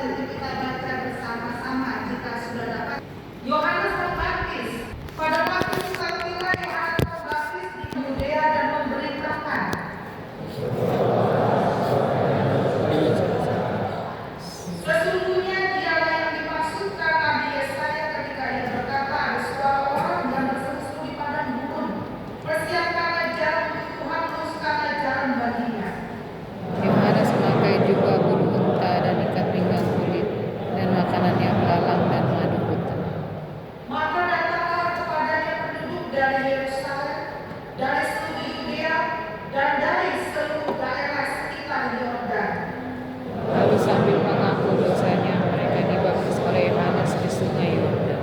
nanti kita baca bersama-sama jika sudah dapat. Yohanes Pembaptis. Pada waktu setelah Yohanes Pembaptis di Yudea dan memberitakan, sesungguhnya dialah yang dimaksudkan Nabi Yesaya ketika ia berkata, ada suara orang yang berseru di padang gurun, persiapkanlah jalan untuk Tuhan, luruskanlah jalan baginya. Yohanes memakai jubah bulu unta dan ikat pinggang kulit dan makanan yang belalang dan madu buta. Maka datanglah kepadanya penduduk dari Yerusalem, dari seluruh Yudea, dan dari seluruh daerah sekitar Yordan. Lalu sambil mengaku dosanya, mereka dibaptis oleh Yohanes di sungai Yordan.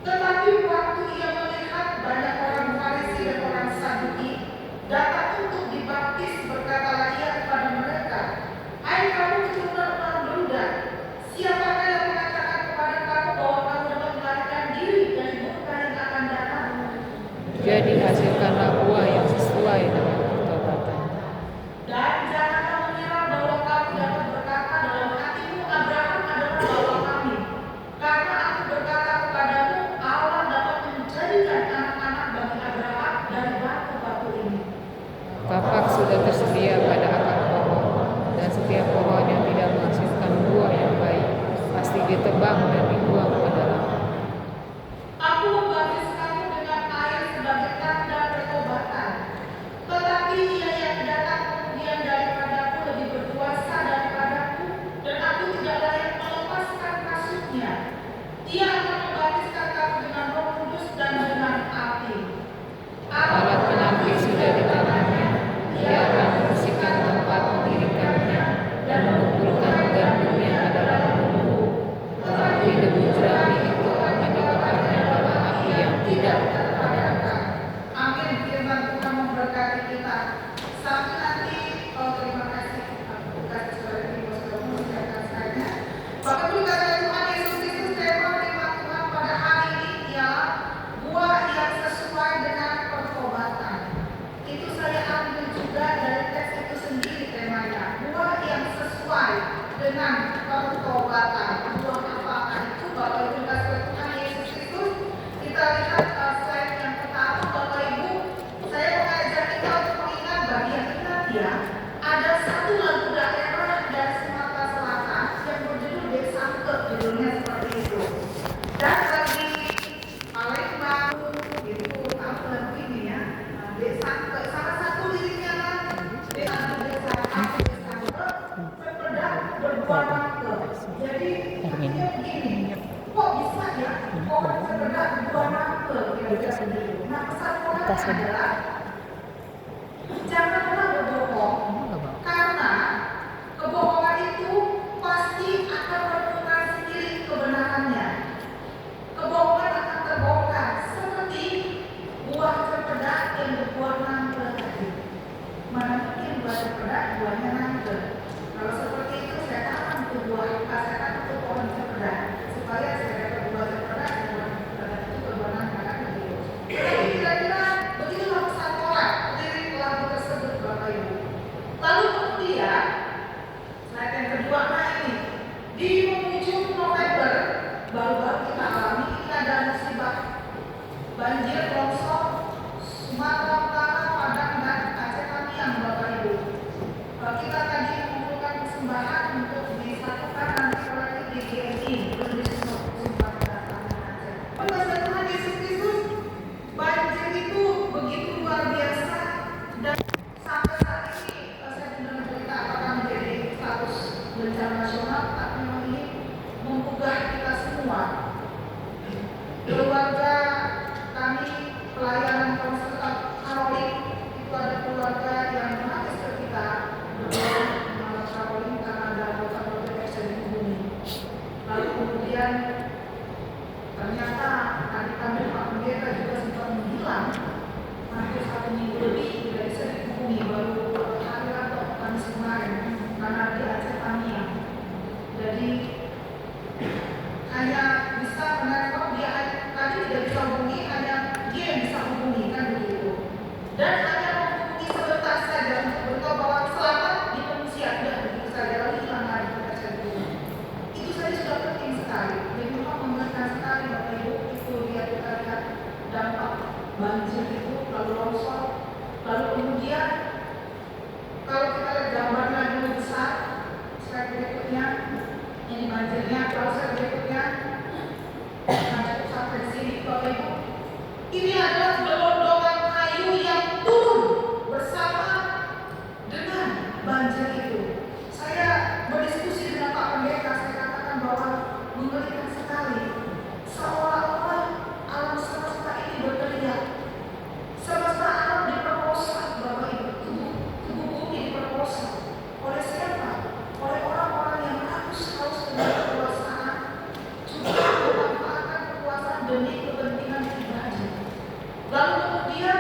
Tetapi waktu ia melihat banyak orang Farisi dan orang Saduki datang untuk dibaptis, berkatalah ia kepada mereka, hai kamu keturunan orang beludak, siapakah yang mengatakan kepada kamu bahwa kamu dapat melarikan diri dari murka yang akan datang? Jadi hasilkanlah buah yang sesuai dengan pertobatan. Dan janganlah mengira bahwa kamu dapat berkata dalam hatimu, Abraham adalah bapa kami. Karena aku berkata kepadamu, Allah dapat menjadikan anak-anak bagi Abraham dari batu-batu ini. Kapak sudah tersedia pada akar pohon, dan setiap pohon yang tidak menghasilkan buah yang baik pasti ditebang dan dibuang ke dalam. Aku membaptis kamu dengan air sebagai tanda pertobatan. Tetapi ia yang datang kemudian daripadaku lebih berkuasa daripadaku, dan aku tidak layak melepaskan kasutnya. Dia akan membaptiskan kamu dengan Roh Kudus dan dengan api. Alat penampi sudah di tangannya, ia akan membersihkan tempat mendirikannya dan mengumpulkan gandumnya ke dalam bumbu. Tetapi debu jerami itu akan dibakarnya dalam api yang tidak terpadamkan. Amin. Firman Tuhan memberkati kita. Sampai nanti, terima kasih. Aku kasih saudara ibu saudara mengucapkan saya. Bapak Ibu kata Tuhan Yesus Kristus, tema firman Tuhan pada hari ini ialah buah yang sesuai dengan pertobatan. Itu saya ambil juga dari teks itu sendiri temanya. Buah yang sesuai dengan pertobatan. Buah apakah itu? Bapak Ibu kata Tuhan Yesus Kristus. Kita lihat slide yang pertama, Bapak Ibu. Saya mengajak kita untuk mengingat bagian ingat ya. Ada satu lagu daerah dari Sumatera Selatan yang berjudul Desa Ke, judulnya seperti itu. Dan bagi Palembang itu tahu lagu ini ya. Desa Ke, salah satu liriknya kan desa Ke, sepeda berbuah nangke. Jadi artinya begini, kok bisa ya? Kok sepeda berbuah nangke? Kira-kira begitu. Nah, pesan Tuhan adalah jangan pernah berbohong, karena kebohongan itu pasti akan menemukan sendiri kebenarannya. Kebohongan akan terbongkar seperti buah cempedak yang berbuah nangka tadi. Mana mungkin buah cempedak buahnya nangka? Kalau seperti itu saya tanam ke saya tanam ke pohon cempedak supaya saya dapat buah cempedak dan buah cempedak itu berbuah nangka kan begitu. Jadi kira-kira begitulah pesan Torah lirik lagu tersebut Bapak Ibu. Lalu kemudian slide yang kedua, nah ini di penghujung November baru-baru kita alami ini ada musibah banjir longsor Sumatera Utara, Padang dan Aceh Tamiang Bapak Ibu. Kita tadi mengumpulkan persembahan untuk disatukan nanti oleh di GMI Sumatera Aceh. Pesan Tuhan Yesus Kristus, banjir itu begitu luar biasa dan sampai saat ini saya mendengar berita apakah menjadi status bencana nasional, tapi memang ini menggugah kita semua. Keluarga kami pelayanan konseling Katolik itu ada keluarga yang menangis ke kita berdoa Katolik karena ada anggota yang dihubungi. Lalu kemudian ternyata adik kami Pak Pendeta juga sempat menghilang hampir 1 minggu lebih tidak bisa dihubungi, baru hari atau Kamis kemarin karena di Aceh Tamiang. Jadi hanya bisa menelpon dia tadi tidak bisa hubungi, hanya dia yang bisa hubungi kan begitu. Dan hanya menghubungi sebentar saja untuk beritahu bahwa selamat di pengungsian, tidak begitu saja lalu hilang lagi. berikutnya, ini banjirnya, proses berikutnya, nah, sampai di sini Bapak Ibu. Ini adalah gelondongan kayu yang turun bersama dengan banjir itu. Saya berdiskusi dengan Pak Pendeta, saya katakan bahwa mengerikan sekali. Seolah-olah alam semesta ini berteriak. Semesta alam diperkosa, Bapak Ibu. Tubuh bumi diperkosa. Oleh siapa? Oleh orang-orang yang haus dengan kekuasaan, juga memanfaatkan kekuasaan demi kepentingan pribadi. Lalu kemudian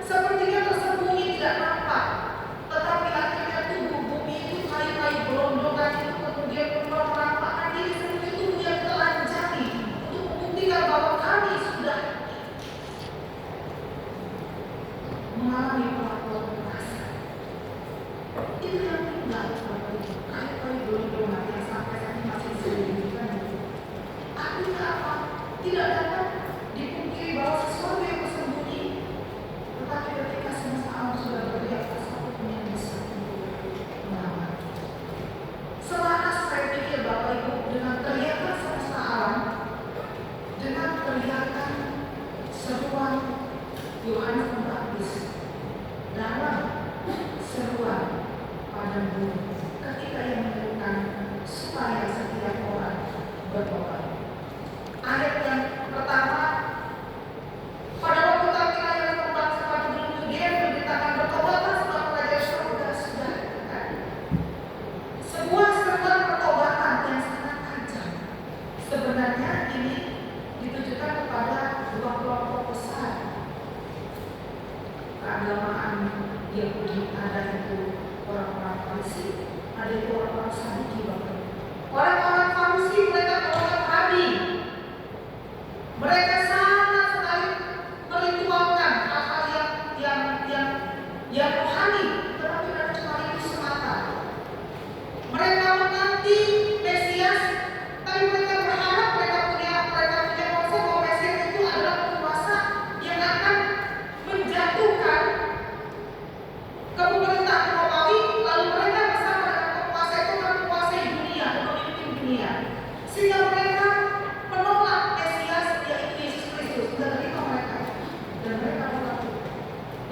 sepertinya tersembunyi tidak nampak, tetapi akhirnya tubuh bumi itu kayu-kayu gelondongan itu kemudian menampakkan diri sebagai tubuh yang telanjani untuk membuktikan bahwa kami sudah mengalami perlakuan kekerasan. Itu yang tinggal, kayu-kayu gelondongan yang sampai saat ini masih disembunyikan. Artinya apa? Tidak dapat dipungkiri bahwa sesuatu yang tersembunyi, tetapi ketika semesta alam sudah berteriak, satu pun yang bisa melawan. Selaras saya pikir Bapak Ibu, dengan teriakan semesta alam, dengan teriakan seruan Yohanes Pembaptis dalam seruan padang bumi, ketika ia menyerukan supaya setiap orang bertobat. Ayat yang pertama, pada waktu kami lahir tempat sepatu belum dia memberitakan bertobatlah sebab kerajaan surga sudah dekat. Sebuah seruan pertobatan yang sangat tajam. Sebenarnya ini ditujukan kepada dua kelompok besar keagamaan Yahudi. Ada itu orang-orang Farisi, ada itu orang-orang Saduki. Orang-orang Farisi mereka orang Rabi. Mereka sangat sekali meritualkan hal-hal yang rohani, tetapi bukan cuma itu semata. Mereka menanti Mesias, tapi mereka berharap mereka punya konsep bahwa Mesias itu adalah penguasa yang akan menjatuhkan kepemerintahan Romawi, lalu mereka bersama dengan penguasa itu akan menguasai dunia, memimpin dunia. Sehingga mereka menolak Mesias yaitu Yesus Kristus dan menerima mereka, dan mereka menolak.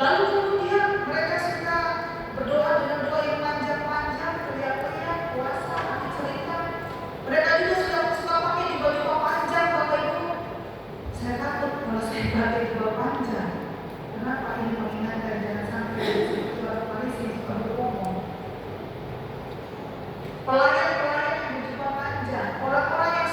Lalu kemudian mereka suka berdoa dengan doa yang panjang-panjang, teriak-teriak, puasa, mati cerita. Mereka juga sudah suka pakai di baju panjang, Bapak Ibu. Saya takut kalau saya pakai di baju panjang. Kenapa ini mengingatkan jangan sampai di orang Farisi suka berbohong. Pelayan-pelayan yang berjubah panjang, orang-orang yang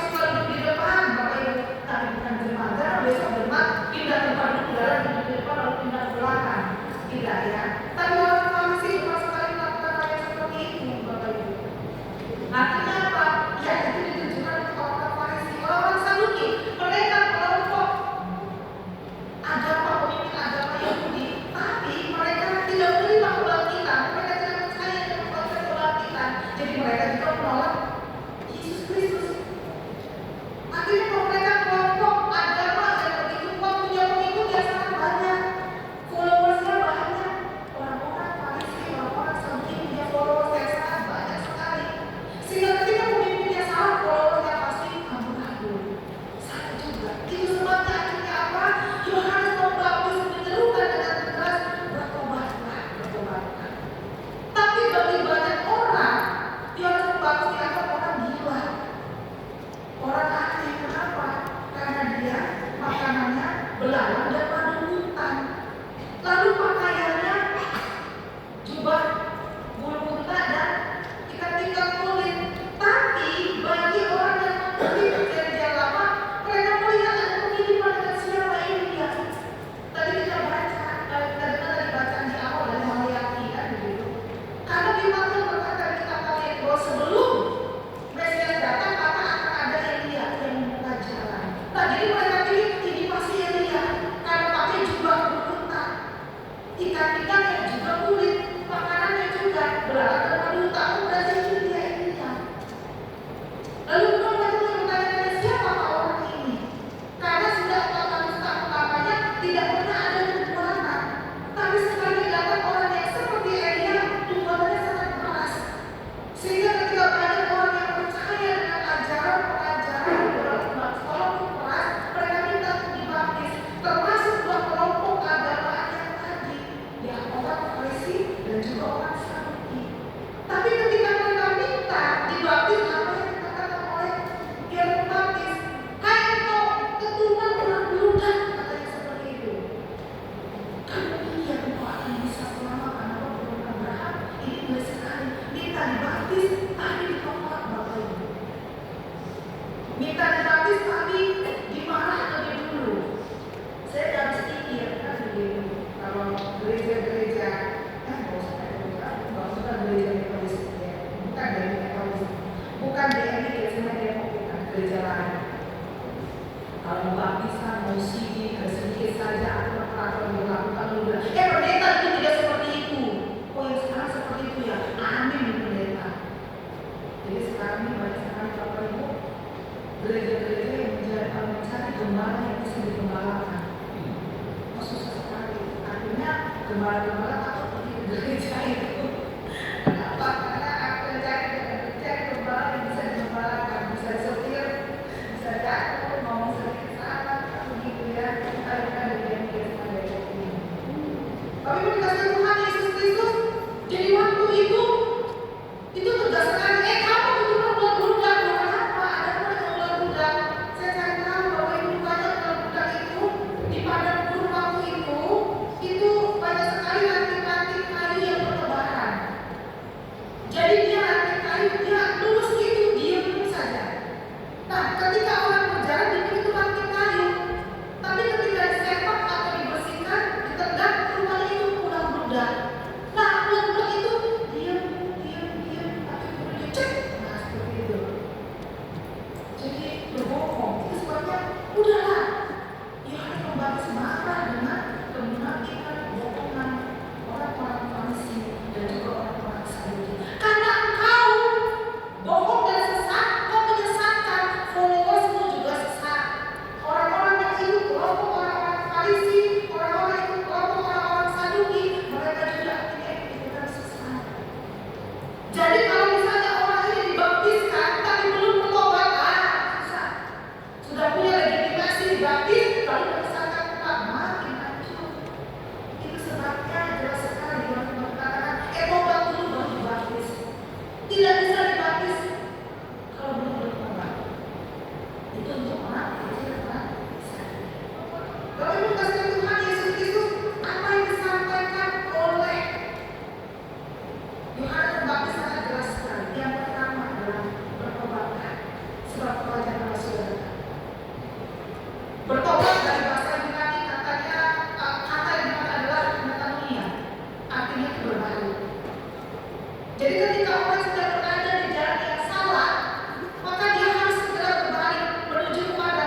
minta dibaptis tapi dimana lebih dulu. Saya nggak bisa pikir kan begini. Kalau gereja-gereja, nggak usah gereja Metodis, ya. Bukan dari Metodis, bukan DMI, cuma Depok, bukan gereja lain. Kalau baptisan mau sini sedikit saja atau peraturan dilakukan udah. Pendeta itu tidak seperti itu. Oh yang sekarang seperti itu ya. Amin pendeta. Jadi sekarang ini banyak sekali Bapak Ibu gereja-gereja yang mencari gembala yang bisa digembalakan. Oh susah sekali. Akhirnya gembala-gembala takut pergi ke gereja itu. Kenapa? Karena aku cari gembala yang bisa digembalakan, bisa setir, bisa jatuh, ngomong sedikit salah, begitu ya. Kita yang biasa dari ini. Tapi dikasih Tuhan Yesus Kristus, jadi waktu itu tugas sekali. Kamu betul-betul ular budak, bukan apa? Ada pun yang ular budak. Saya cari tahu bahwa ibu banyak ular budak itu di padang gurun waktu itu banyak sekali ranting-ranting kayu yang bertebaran. Jadi dia ranting kayu, dia lurus gitu, diam saja. Nah, ketika orang berjalan di itu ranting kayu, tapi ketika disepak atau dibersihkan, ditegak, rupanya itu ular budak. Nah, ular budak itu diam, tapi kemudian cek, nah seperti itu. Jadi berbohong, itu sebabnya udahlah. Yohanes Pembaptis marah dengan kemunafikan, kebohongan orang-orang Farisi dan juga orang-orang Saduki. Karena engkau bohong dan sesat, kau menyesatkan followersmu juga sesat. Orang-orang yang itu kelompok orang-orang Farisi, orang-orang itu kelompok orang-orang Saduki, mereka juga ikutan sesat. Jadi kalau misalnya orang ini dibaptiskan tapi belum bertobat, susah. Sudah punya legitimasi dibaptis, lalu menyesatkan Tuhan, makin hancur. Itu sebabnya jelas sekali yang mengatakan, tobat dulu baru dibaptis. Tidak bisa dibaptis kalau belum bertobat. Itu untuk orang kecil, orang sakit. Kalau ibu kasih Tuhan Yesus Kristus, apa yang disampaikan oleh Yohanes Pembaptis sangat jelas sekali. Yang pertama adalah bertobatlah, sebab pelajaran adalah saudara. Bertobat dari bahasa Yunani katanya kata yang dimaksud adalah metanoia, artinya itu berbalik. Jadi ketika orang sudah berada di jalan yang salah, maka dia harus segera berbalik menuju kepada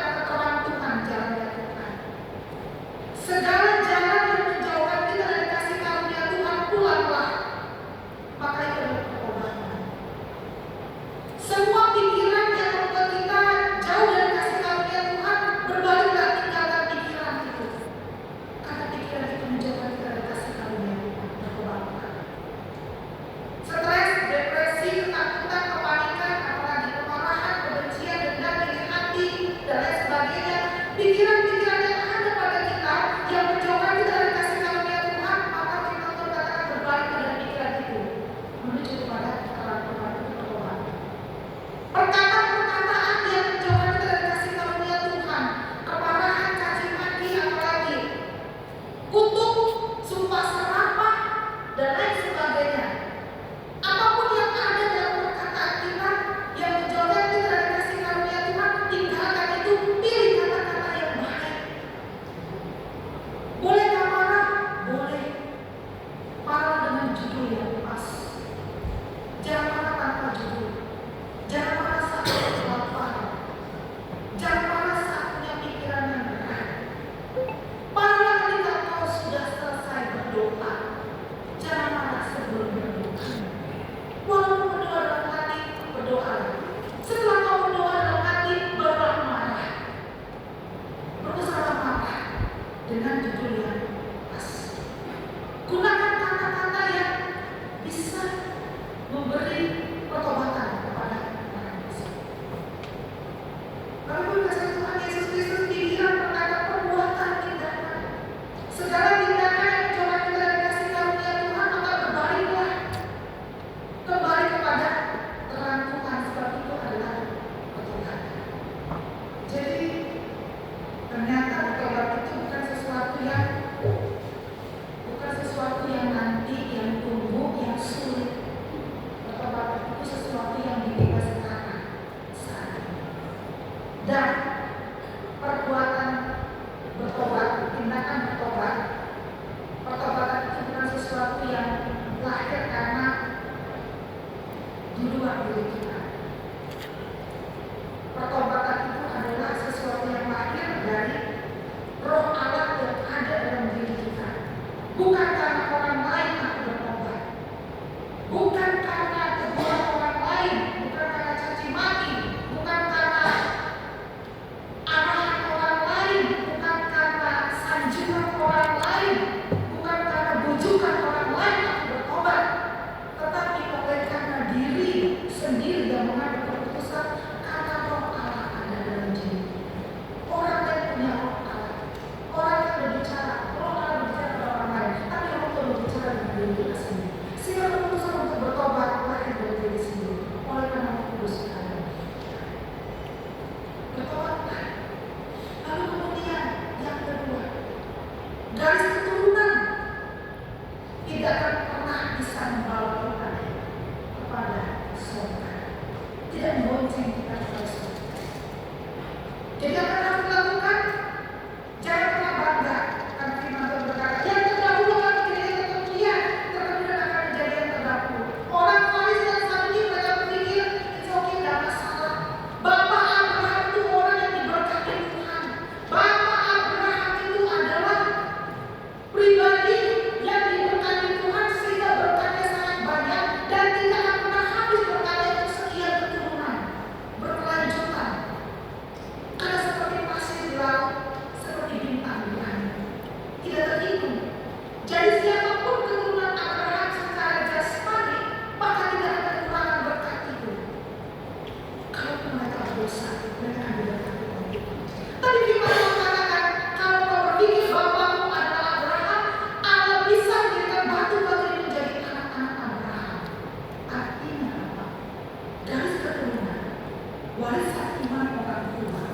dasar iman orang tua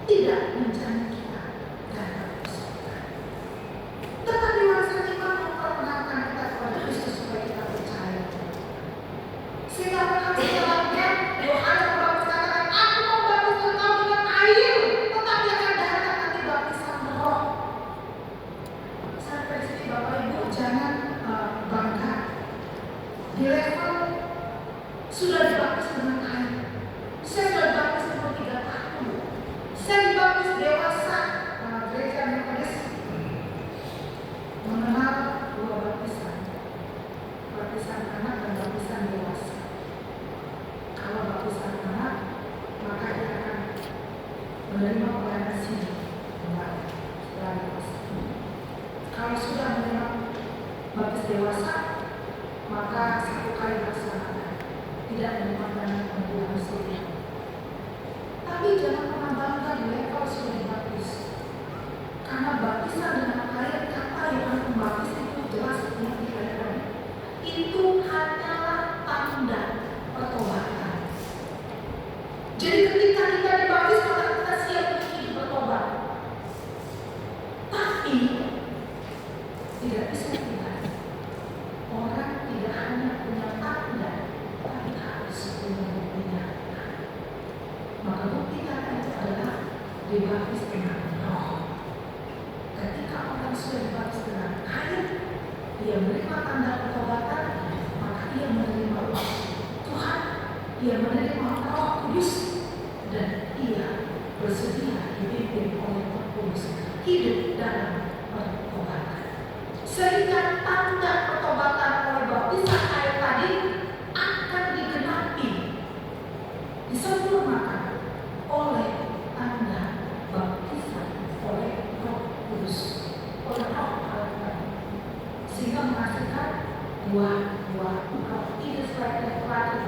tidak menjamin kita dapat surga. Tetapi warisan iman memperkenalkan kita kepada Kristus supaya kita percaya. Sehingga orang setelahnya Yohanes Pembaptis katakan, aku membaptis engkau dengan air, tetapi akan datang nanti baptisan Roh. Sampai di sini Bapak Ibu jangan bangga. Di level sudah dibaptis dengan air. Saya sudah dibaptis umur 3 tahun. Saya dibaptis dewasa. Gereja Metodis mengenal 2 baptisan. Baptisan anak dan baptisan dewasa. Kalau baptisan anak, maka dia akan menerima pelayanan sini kembali setelah dewasa. Kalau sudah menerima baptis dewasa, maka 1 kali laksanakan, tidak menerima dana pembuangan surga. Tapi jangan pernah bangga di level sudah dibaptis, karena baptisan dengan air kata Yohanes Pembaptis itu jelas yang dikatakan itu hanyalah tanda pertobatan. Jadi ketika kita dibaptis maka kita siap untuk hidup bertobat. Tapi tidak bisa tidak. Orang tidak hanya punya tanda, tapi harus punya buktinya. Maka bukti kata itu adalah dibaptis dengan Roh. Ketika orang sudah dibaptis dengan air, dia menerima tanda pertobatan, maka ia menerima Roh Tuhan, ia menerima Roh Kudus, dan ia bersedia dipimpin oleh Roh Kudus hidup dalam pertobatan. Sehingga tanda pertobatan oleh baptisan air tadi akan digenapi, disempurnakan oleh tanda baptisan oleh Roh Kudus, oleh Roh Allah, sehingga menghasilkan buah-buah roh. Ini sebagai pelatih